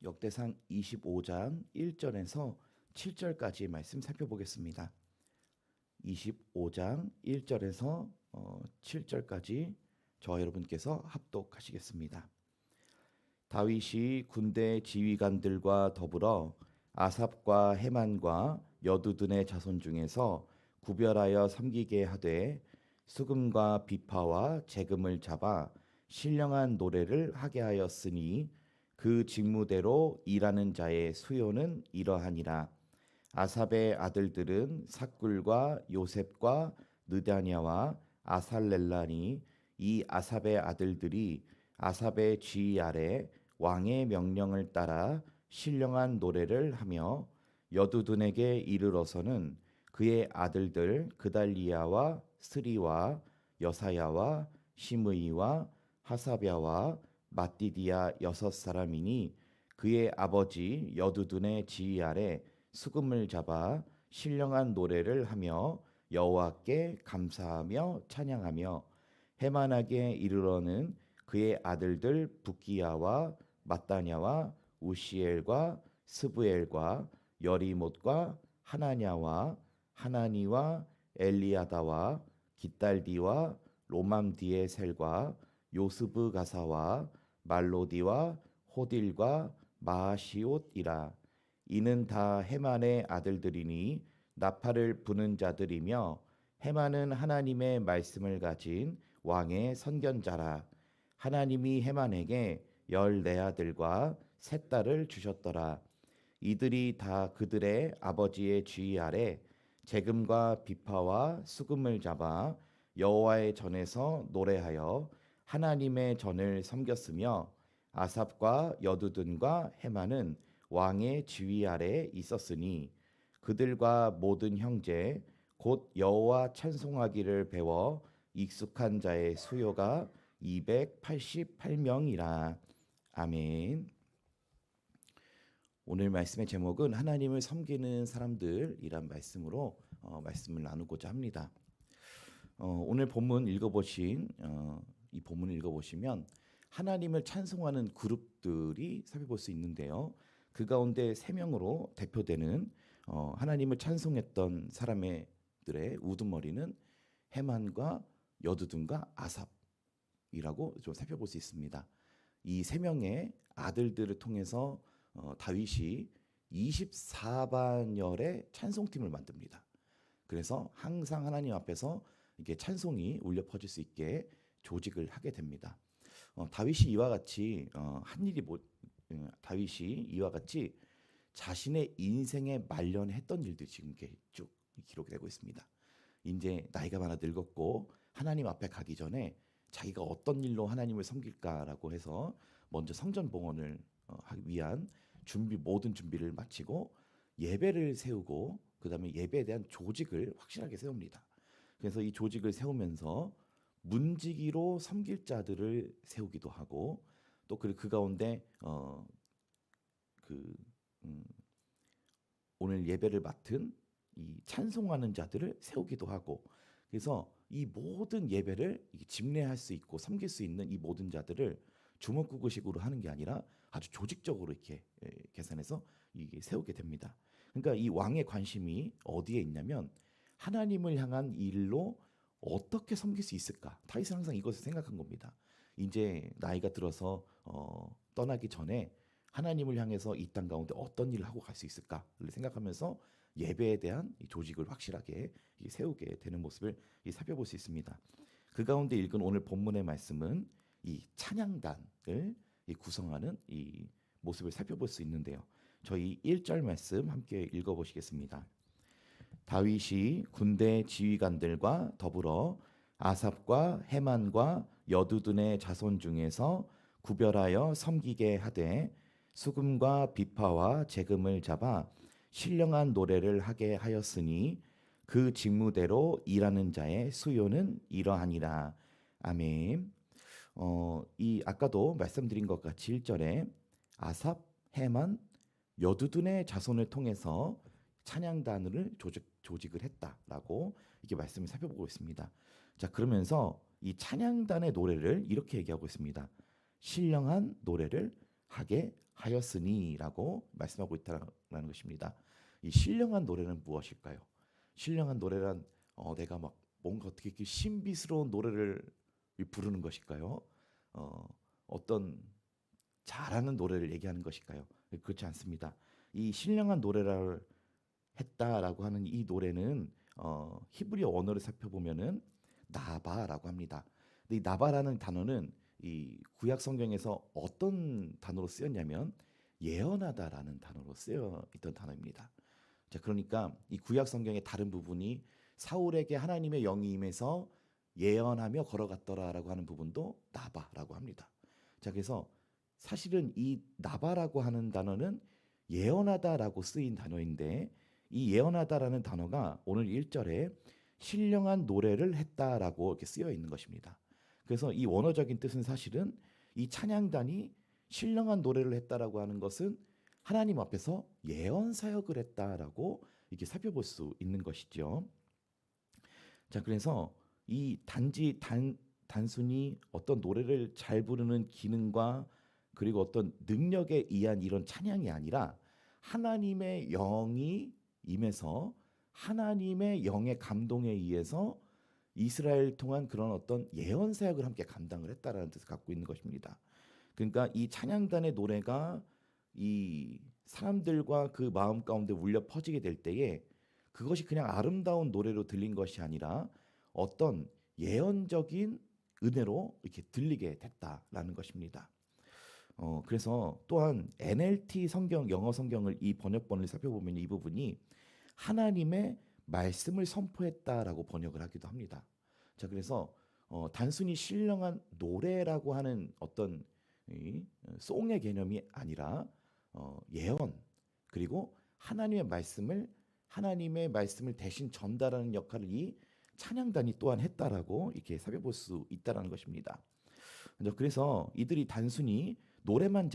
역대상 25장 1절에서 7절까지의 말씀 살펴보겠습니다. 25장 1절에서 7절까지 저와 여러분께서 합독하시겠습니다. 다윗이 군대 지휘관들과 더불어 아삽과 헤만과 여두둔의 자손 중에서 구별하여 섬기게 하되 수금과 비파와 재금을 잡아 신령한 노래를 하게 하였으니 그 직무대로 일하는 자의 수요는 이러하니라. 아삽의 아들들은 삭굴과 요셉과 느다냐와 아살렐라니 이 아삽의 아들들이 아삽의 지휘 아래 왕의 명령을 따라 신령한 노래를 하며 여두둔에게 이르러서는 그의 아들들 그달리야와 스리와 여사야와 시므이와 하사랴와 마띠디아 6사람이니 그의 아버지 여두둔의 지휘 아래 수금을 잡아 신령한 노래를 하며 여호와께 감사하며 찬양하며 해만하게 이르러는 그의 아들들 붓기야와 마따냐와 우시엘과 스브엘과 여리못과 하나냐와 하나니와 엘리야다와 깃달디와 로맘디에셀과 요스브 가사와 말로디와 호딜과 마시옷이라. 이는 다 헤만의 아들들이니 나팔을 부는 자들이며 헤만은 하나님의 말씀을 가진 왕의 선견자라. 하나님이 헤만에게 14아들과 3딸을 주셨더라. 이들이 다 그들의 아버지의 지휘 아래 재금과 비파와 수금을 잡아 여호와의 전에서 노래하여 하나님의 전을 섬겼으며 아삽과 여두둔과 헤만은 왕의 지휘 아래에 있었으니 그들과 모든 형제 곧 여호와 찬송하기를 배워 익숙한 자의 수요가 288명이라. 아멘. 오늘 말씀의 제목은 하나님을 섬기는 사람들이란 말씀으로 말씀을 나누고자 합니다. 오늘 본문 읽어보신 이 본문을 읽어보시면 하나님을 찬송하는 그룹들이 살펴볼 수 있는데요. 그 가운데 3명으로 대표되는 하나님을 찬송했던 사람들의 우두머리는 헤만과 여두둔과 아삽이라고 좀 살펴볼 수 있습니다. 이 3명의 아들들을 통해서 다윗이 24반열의 찬송팀을 만듭니다. 그래서 항상 하나님 앞에서 이게 찬송이 울려 퍼질 수 있게 조직을 하게 됩니다. 다윗이 이와 같이 다윗이 이와 같이 자신의 인생에 말년했던 일들이 지금 이렇게 쭉 기록되고 있습니다. 이제 나이가 많아 늙었고 하나님 앞에 가기 전에 자기가 어떤 일로 하나님을 섬길까라고 해서 먼저 성전 봉헌을 하기 위한 모든 준비를 마치고 예배를 세우고 그다음에 예배에 대한 조직을 확실하게 세웁니다. 그래서 이 조직을 세우면서 문지기로 섬길 자들을 세우기도 하고 또 그 가운데 오늘 예배를 맡은 이 찬송하는 자들을 세우기도 하고 그래서 이 모든 예배를 집례할 수 있고 섬길 수 있는 이 모든 자들을 주먹구구식으로 하는 게 아니라 아주 조직적으로 이렇게 계산해서 이게 세우게 됩니다. 그러니까 이 왕의 관심이 어디에 있냐면 하나님을 향한 일로 어떻게 섬길 수 있을까? 다윗은 항상 이것을 생각한 겁니다. 이제 나이가 들어서 떠나기 전에 하나님을 향해서 이 땅 가운데 어떤 일을 하고 갈 수 있을까를 생각하면서 예배에 대한 이 조직을 확실하게 세우게 되는 모습을 살펴볼 수 있습니다. 그 가운데 읽은 오늘 본문의 말씀은 이 찬양단을 구성하는 이 모습을 살펴볼 수 있는데요. 저희 1절 말씀 함께 읽어보시겠습니다. 다윗이 군대 지휘관들과 더불어 아삽과 헤만과 여두둔의 자손 중에서 구별하여 섬기게 하되 수금과 비파와 재금을 잡아 신령한 노래를 하게 하였으니 그 직무대로 일하는 자의 수요는 이러하니라. 아멘. 이 아까도 말씀드린 것 같이 1절에 아삽, 헤만, 여두둔의 자손을 통해서 찬양단을 조직을 했다라고 이렇게 말씀을 살펴보고 있습니다. 자, 그러면서 이 찬양단의 노래를 이렇게 얘기하고 있습니다. 신령한 노래를 하게 하였으니라고 말씀하고 있다라는 것입니다. 이 신령한 노래는 무엇일까요? 신령한 노래란 내가 막 뭔가 어떻게 이렇게 신비스러운 노래를 부르는 것일까요? 어떤 잘하는 노래를 얘기하는 것일까요? 그렇지 않습니다. 이 신령한 노래를 했다라고 하는 이 노래는 히브리어 언어를 살펴보면은 나바라고 합니다. 근데 이 나바라는 단어는 이 구약 성경에서 어떤 단어로 쓰였냐면 예언하다라는 단어로 쓰여 있던 단어입니다. 자, 그러니까 이 구약 성경의 다른 부분이 사울에게 하나님의 영이 임해서 예언하며 걸어갔더라라고 하는 부분도 나바라고 합니다. 자, 그래서 사실은 이 나바라고 하는 단어는 예언하다라고 쓰인 단어인데 이 예언하다라는 단어가 오늘 1절에 신령한 노래를 했다라고 이렇게 쓰여 있는 것입니다. 그래서 이 원어적인 뜻은 사실은 이 찬양단이 신령한 노래를 했다라고 하는 것은 하나님 앞에서 예언 사역을 했다라고 이렇게 살펴볼 수 있는 것이죠. 자, 그래서 이 단순히 어떤 노래를 잘 부르는 기능과 그리고 어떤 능력에 의한 이런 찬양이 아니라 하나님의 영이 임해서 하나님의 영의 감동에 의해서 이스라엘 통한 그런 어떤 예언 사역을 함께 감당을 했다라는 뜻을 갖고 있는 것입니다. 그러니까 이 찬양단의 노래가 이 사람들과 그 마음 가운데 울려 퍼지게 될 때에 그것이 그냥 아름다운 노래로 들린 것이 아니라 어떤 예언적인 은혜로 이렇게 들리게 됐다라는 것입니다. 그래서 또한 NLT 성경, 영어 성경을 이 번역본을 살펴보면 이 부분이 하나님의 말씀을 선포했다라고 번역을 하기도 합니다. 자, 그래서 단순히 신령한 노래라고 하는 어떤 송의 개념이 아니라 예언 그리고 하나님의 말씀을 대신 전달하는 역할을 이 찬양단이 또한 했다라고 이렇게 살펴볼 수 있다라는 것입니다. 그래서 이들이 단순히 노래만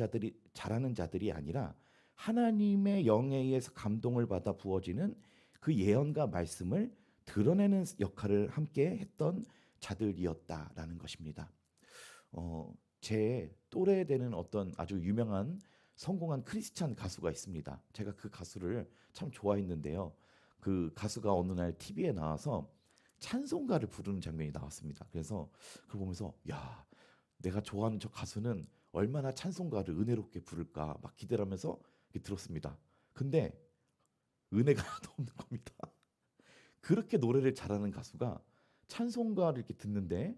잘하는 자들이 아니라 하나님의 영에 의해서 감동을 받아 부어지는 그 예언과 말씀을 드러내는 역할을 함께 했던 자들이었다라는 것입니다. 제 또래 되는 어떤 아주 유명한 성공한 크리스찬 가수가 있습니다. 제가 그 가수를 참 좋아했는데요. 그 가수가 어느 날 TV에 나와서 찬송가를 부르는 장면이 나왔습니다. 그래서 그걸 보면서 야, 내가 좋아하는 저 가수는 얼마나 찬송가를 은혜롭게 부를까 막 기대를 하면서 들었습니다. 근데 은혜가 하나도 없는 겁니다. 그렇게 노래를 잘하는 가수가 찬송가를 이렇게 듣는데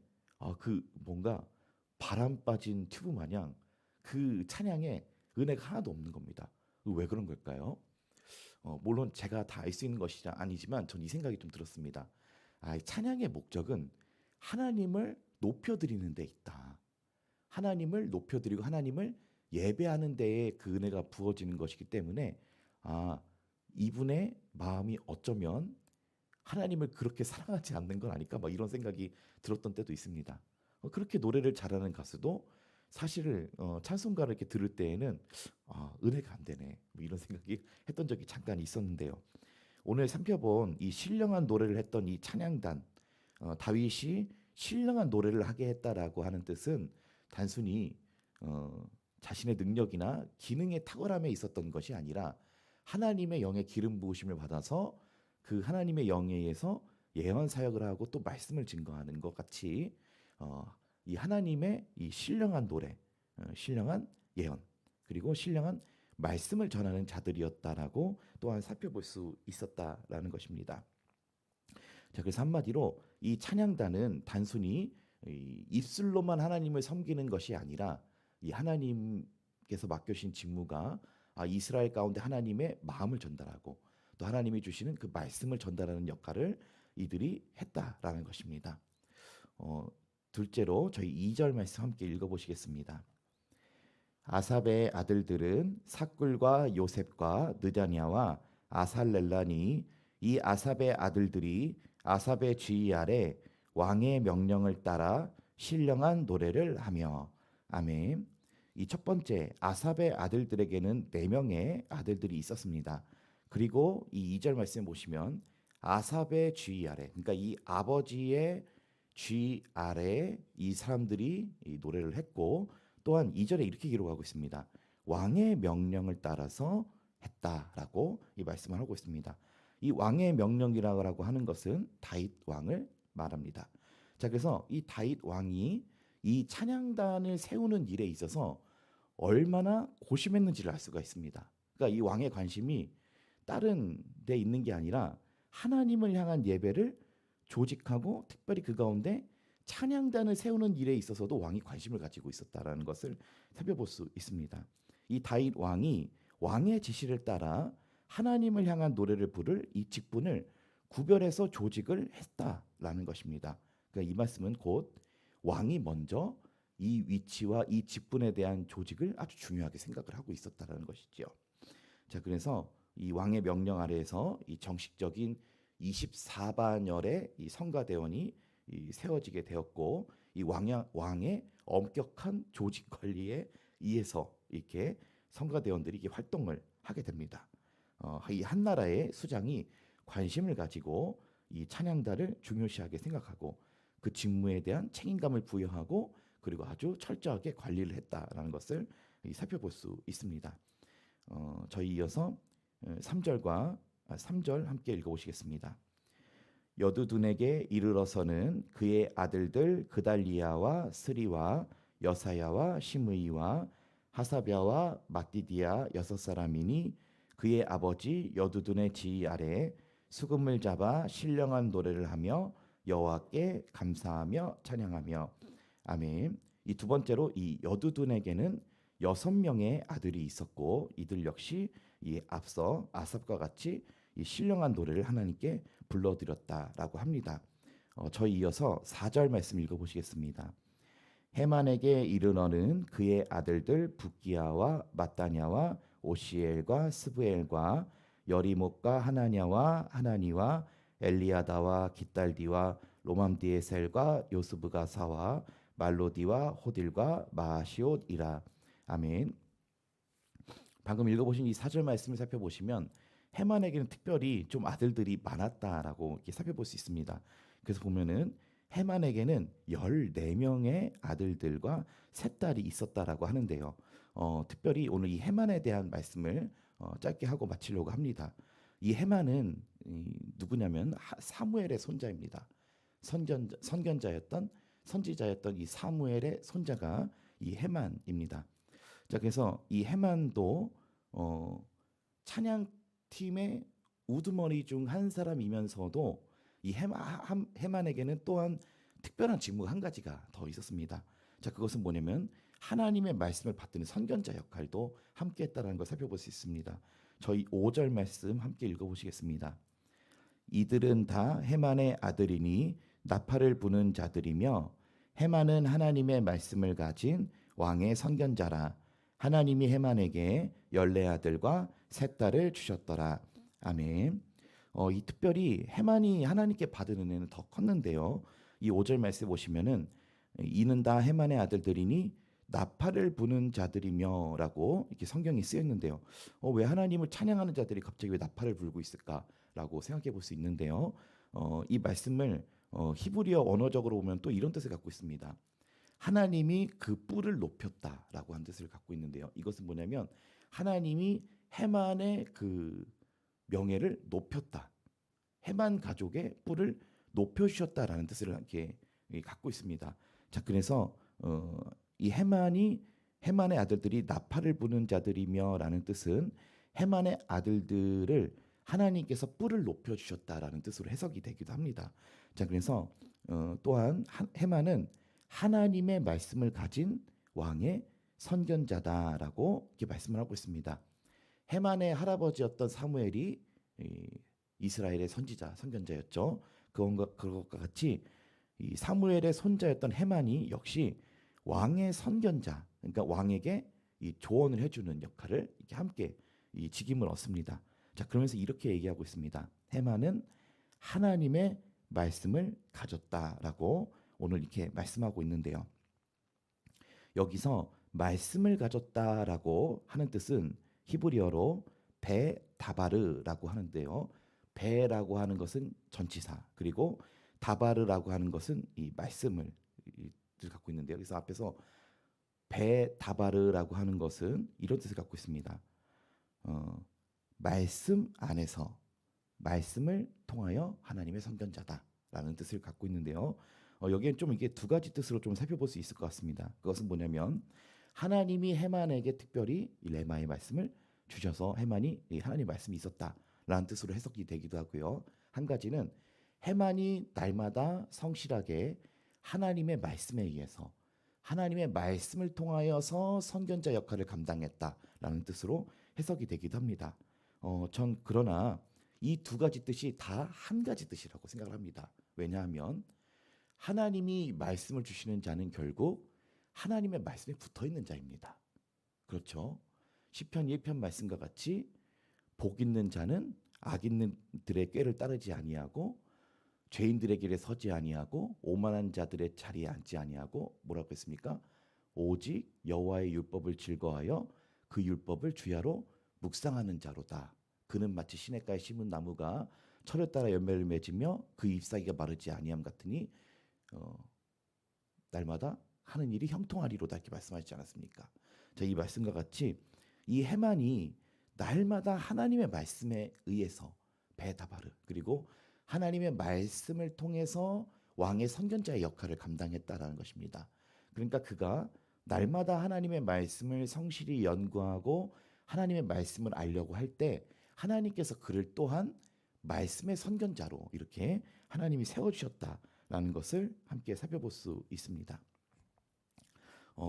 그 뭔가 바람 빠진 튜브 마냥 그 찬양에 은혜가 하나도 없는 겁니다. 왜 그런 걸까요? 물론 제가 다 알 수 있는 것이 아니지만 전 이 생각이 좀 들었습니다. 찬양의 목적은 하나님을 높여드리는 데 있다. 하나님을 높여드리고 하나님을 예배하는 데에 그 은혜가 부어지는 것이기 때문에 이분의 마음이 어쩌면 하나님을 그렇게 사랑하지 않는 건 아닐까 막 이런 생각이 들었던 때도 있습니다. 그렇게 노래를 잘하는 가수도 사실 찬송가를 이렇게 들을 때에는 은혜가 안 되네 뭐 이런 생각이 했던 적이 잠깐 있었는데요. 오늘 살펴본 이 신령한 노래를 했던 이 찬양단 다윗이 신령한 노래를 하게 했다라고 하는 뜻은 단순히 자신의 능력이나 기능의 탁월함에 있었던 것이 아니라 하나님의 영의 기름 부으심을 받아서 그 하나님의 영에 의해서 예언 사역을 하고 또 말씀을 증거하는 것 같이 이 하나님의 이 신령한 노래, 신령한 예언 그리고 신령한 말씀을 전하는 자들이었다라고 또한 살펴볼 수 있었다라는 것입니다. 자, 그래서 한마디로 이 찬양단은 단순히 이 입술로만 하나님을 섬기는 것이 아니라 이 하나님께서 맡겨주신 직무가 이스라엘 가운데 하나님의 마음을 전달하고 또 하나님이 주시는 그 말씀을 전달하는 역할을 이들이 했다라는 것입니다. 둘째로 저희 2절 말씀 함께 읽어보시겠습니다. 아삽의 아들들은 삭굴과 요셉과 느다냐와 아살렐라니 이 아삽의 아들들이 아삽의 지휘 아래 왕의 명령을 따라 신령한 노래를 하며 아멘. 이 첫 번째 아삽의 아들들에게는 4명의 아들들이 있었습니다. 그리고 이 2절 말씀 보시면 아삽의 지휘 아래 그러니까 이 아버지의 지휘 아래 이 사람들이 이 노래를 했고 또한 2절에 이렇게 기록하고 있습니다. 왕의 명령을 따라서 했다라고 이 말씀을 하고 있습니다. 이 왕의 명령이라고 하는 것은 다윗 왕을 말합니다. 자, 그래서 이 다윗 왕이 이 찬양단을 세우는 일에 있어서 얼마나 고심했는지를 알 수가 있습니다. 그러니까 이 왕의 관심이 다른 데 있는 게 아니라 하나님을 향한 예배를 조직하고 특별히 그 가운데 찬양단을 세우는 일에 있어서도 왕이 관심을 가지고 있었다라는 것을 살펴볼 수 있습니다. 이 다윗 왕이 왕의 지시를 따라 하나님을 향한 노래를 부를 이 직분을 구별해서 조직을 했다라는 것입니다. 그러니까 이 말씀은 곧 왕이 먼저 이 위치와 이 직분에 대한 조직을 아주 중요하게 생각을 하고 있었다라는 것이죠. 자, 그래서 이 왕의 명령 아래에서 이 정식적인 24반열의 이 성가대원이 세워지게 되었고, 이 왕의 엄격한 조직 관리에 의해서 이렇게 성가대원들이 이렇게 활동을 하게 됩니다. 이 한 나라의 수장이 관심을 가지고 이 찬양단을 중요시하게 생각하고 그 직무에 대한 책임감을 부여하고 그리고 아주 철저하게 관리를 했다라는 것을 살펴볼 수 있습니다. 저희 이어서 3절 함께 읽어보시겠습니다. 여두둔에게 이르러서는 그의 아들들 그달리야와 스리와 여사야와 시므이와 하사랴와 마띠디아 6사람이니 그의 아버지 여두둔의 지휘 아래에 수금을 잡아 신령한 노래를 하며 여호와께 감사하며 찬양하며 아멘. 이 두 번째로 이 여두둔에게는 6명의 아들이 있었고 이들 역시 이 앞서 아삽과 같이 이 신령한 노래를 하나님께 불러드렸다라고 합니다. 저희 이어서 4절 말씀 읽어보시겠습니다. 헤만에게 이르러는 그의 아들들 붓기야와 마따냐와 오시엘과 스브엘과 여리목과 하나냐와 하나니와 엘리야다와 깃달디와 로맘디에셀과 요스브가 사와 말로디와 호딜과 마시옷이라. 아멘. 방금 읽어보신 이 4절 말씀을 살펴보시면 헤만에게는 특별히 좀 아들들이 많았다라고 이렇게 살펴볼 수 있습니다. 그래서 보면은 헤만에게는 14명의 아들들과 3딸이 있었다라고 하는데요. 특별히 오늘 이 헤만에 대한 말씀을 짧게 하고 마치려고 합니다. 이 헤만은 누구냐면 사무엘의 손자입니다. 선지자였던 이 사무엘의 손자가 이 헤만입니다. 자, 그래서 이 헤만도 찬양팀의 우두머리 중 한 사람이면서도 이 헤만에게는 또한 특별한 직무가 한 가지가 더 있었습니다. 자, 그것은 뭐냐면 하나님의 말씀을 받드는 선견자 역할도 함께 했다는 걸 살펴볼 수 있습니다. 저희 5절 말씀 함께 읽어보시겠습니다. 이들은 다 헤만의 아들이니 나팔을 부는 자들이며 헤만은 하나님의 말씀을 가진 왕의 선견자라. 하나님이 헤만에게 14아들과 3딸을 주셨더라. 아멘. 이 특별히 헤만이 하나님께 받은 은혜는 더 컸는데요. 이 5절 말씀 보시면은 이는 다 헤만의 아들들이니 나팔을 부는 자들이며라고 이렇게 성경이 쓰였는데요. 왜 하나님을 찬양하는 자들이 갑자기 왜 나팔을 불고 있을까라고 생각해 볼 수 있는데요. 이 말씀을 히브리어 언어적으로 보면 또 이런 뜻을 갖고 있습니다. 하나님이 그 뿔을 높였다라고 한 뜻을 갖고 있는데요. 이것은 뭐냐면 하나님이 헤만의 그 명예를 높였다. 헤만 가족의 뿔을 높여주셨다라는 뜻을 이렇게 갖고 있습니다. 자, 그래서 이 헤만의 아들들이 나팔을 부는 자들이며라는 뜻은 헤만의 아들들을 하나님께서 뿔을 높여주셨다라는 뜻으로 해석이 되기도 합니다. 자, 그래서 또한 헤만은 하나님의 말씀을 가진 왕의 선견자다라고 이렇게 말씀을 하고 있습니다. 헤만의 할아버지였던 사무엘이 이스라엘의 선견자였죠. 그것과 같이 이 사무엘의 손자였던 헤만이 역시 왕의 선견자, 그러니까 왕에게 이 조언을 해주는 역할을 이렇게 함께 이 직임을 얻습니다. 자, 그러면서 이렇게 얘기하고 있습니다. 헤만은 하나님의 말씀을 가졌다라고 오늘 이렇게 말씀하고 있는데요. 여기서 말씀을 가졌다라고 하는 뜻은 히브리어로 베다바르라고 하는데요. 베라고 하는 것은 전치사, 그리고 다바르라고 하는 것은 이 말씀을 갖고 있는데요. 그래서 앞에서 베다바르라고 하는 것은 이런 뜻을 갖고 있습니다. 어, 말씀 안에서 말씀을 통하여 하나님의 선견자다라는 뜻을 갖고 있는데요. 여기엔 좀 이게 두 가지 뜻으로 좀 살펴볼 수 있을 것 같습니다. 그것은 뭐냐면 하나님이 해만에게 특별히 이 레마의 말씀을 주셔서 해만이 이 하나님 말씀이 있었다라는 뜻으로 해석이 되기도 하고요. 한 가지는 해만이 날마다 성실하게 하나님의 말씀에 의해서 하나님의 말씀을 통하여서 선견자 역할을 감당했다라는 뜻으로 해석이 되기도 합니다. 전 그러나 이 두 가지 뜻이 다 한 가지 뜻이라고 생각을 합니다. 왜냐하면 하나님이 말씀을 주시는 자는 결국 하나님의 말씀에 붙어 있는 자입니다. 그렇죠? 시편 1편 말씀과 같이 복 있는 자는 악 있는 들의 꾀를 따르지 아니하고 죄인들의 길에 서지 아니하고 오만한 자들의 자리에 앉지 아니하고 뭐라고 했습니까? 오직 여호와의 율법을 즐거워하여 그 율법을 주야로 묵상하는 자로다. 그는 마치 시냇가에 심은 나무가 철을 따라 열매를 맺으며 그 잎사귀가 마르지 아니함 같으니 날마다 하는 일이 형통하리로다 이렇게 말씀하시지 않았습니까? 자, 이 말씀과 같이 이 해만이 날마다 하나님의 말씀에 의해서 베다바르 그리고 하나님의 말씀을 통해서 왕의 선견자의 역할을 감당했다라는 것입니다. 그러니까 그가 날마다 하나님의 말씀을 성실히 연구하고 하나님의 말씀을 알려고 할 때 하나님께서 그를 또한 말씀의 선견자로 이렇게 하나님이 세워주셨다라는 것을 함께 살펴볼 수 있습니다.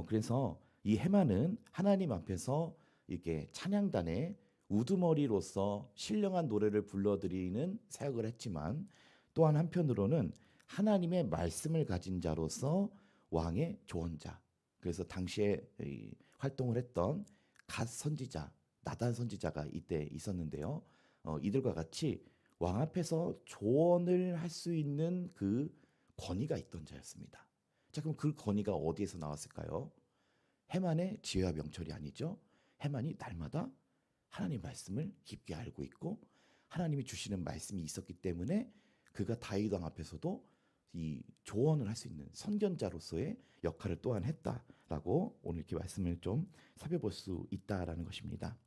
그래서 이 해만은 하나님 앞에서 이렇게 찬양단의 우두머리로서 신령한 노래를 불러드리는 사역을 했지만 또한 한편으로는 하나님의 말씀을 가진 자로서 왕의 조언자. 그래서 당시에 활동을 했던 갓 선지자, 나단 선지자가 이때 있었는데요. 이들과 같이 왕 앞에서 조언을 할 수 있는 그 권위가 있던 자였습니다. 자, 그럼 그 권위가 어디에서 나왔을까요? 해만의 지혜와 명철이 아니죠. 해만이 날마다 하나님 말씀을 깊게 알고 있고 하나님이 주시는 말씀이 있었기 때문에 그가 다윗 왕 앞에서도 이 조언을 할 수 있는 선견자로서의 역할을 또한 했다라고 오늘 이렇게 말씀을 좀 살펴볼 수 있다라는 것입니다.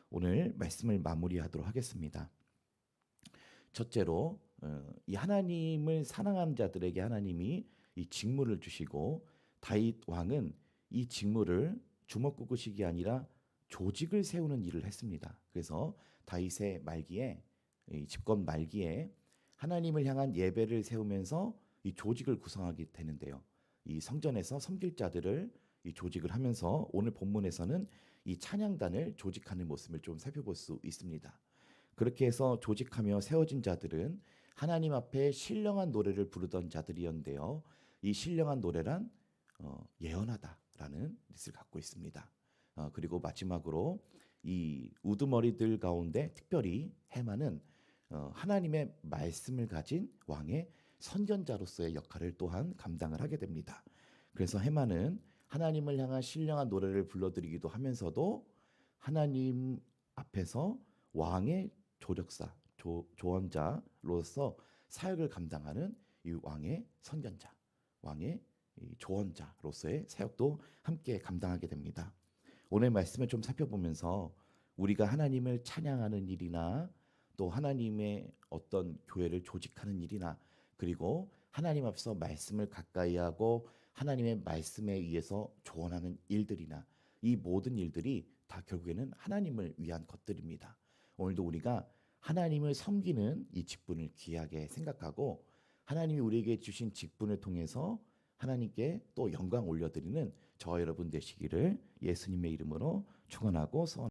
오늘 말씀을 마무리하도록 하겠습니다. 첫째로 이 하나님을 사랑하는 자들에게 하나님이 이 직무를 주시고 다윗 왕은 이 직무를 주먹구구식이 아니라 조직을 세우는 일을 했습니다. 그래서 다윗의 말기에 이 집권 말기에 하나님을 향한 예배를 세우면서 이 조직을 구성하게 되는데요. 이 성전에서 섬길 자들을 이 조직을 하면서 오늘 본문에서는 이 찬양단을 조직하는 모습을 좀 살펴볼 수 있습니다. 그렇게 해서 조직하며 세워진 자들은 하나님 앞에 신령한 노래를 부르던 자들이었는데요. 이 신령한 노래란 예언하다라는 뜻을 갖고 있습니다. 그리고 마지막으로 이 우두머리들 가운데 특별히 해만은 하나님의 말씀을 가진 왕의 선견자로서의 역할을 또한 감당을 하게 됩니다. 그래서 해만은 하나님을 향한 신령한 노래를 불러드리기도 하면서도 하나님 앞에서 왕의 조력사, 조언자로서 사역을 감당하는 이 왕의 선견자, 왕의 이 조언자로서의 사역도 함께 감당하게 됩니다. 오늘 말씀을 좀 살펴보면서 우리가 하나님을 찬양하는 일이나 또 하나님의 어떤 교회를 조직하는 일이나 그리고 하나님 앞에서 말씀을 가까이 하고 하나님의 말씀에 의해서 조언하는 일들이나 이 모든 일들이 다 결국에는 하나님을 위한 것들입니다. 오늘도 우리가 하나님을 섬기는 이 직분을 귀하게 생각하고 하나님이 우리에게 주신 직분을 통해서 하나님께 또 영광 올려드리는 저와 여러분 되시기를 예수님의 이름으로 축원하고 소원합니다.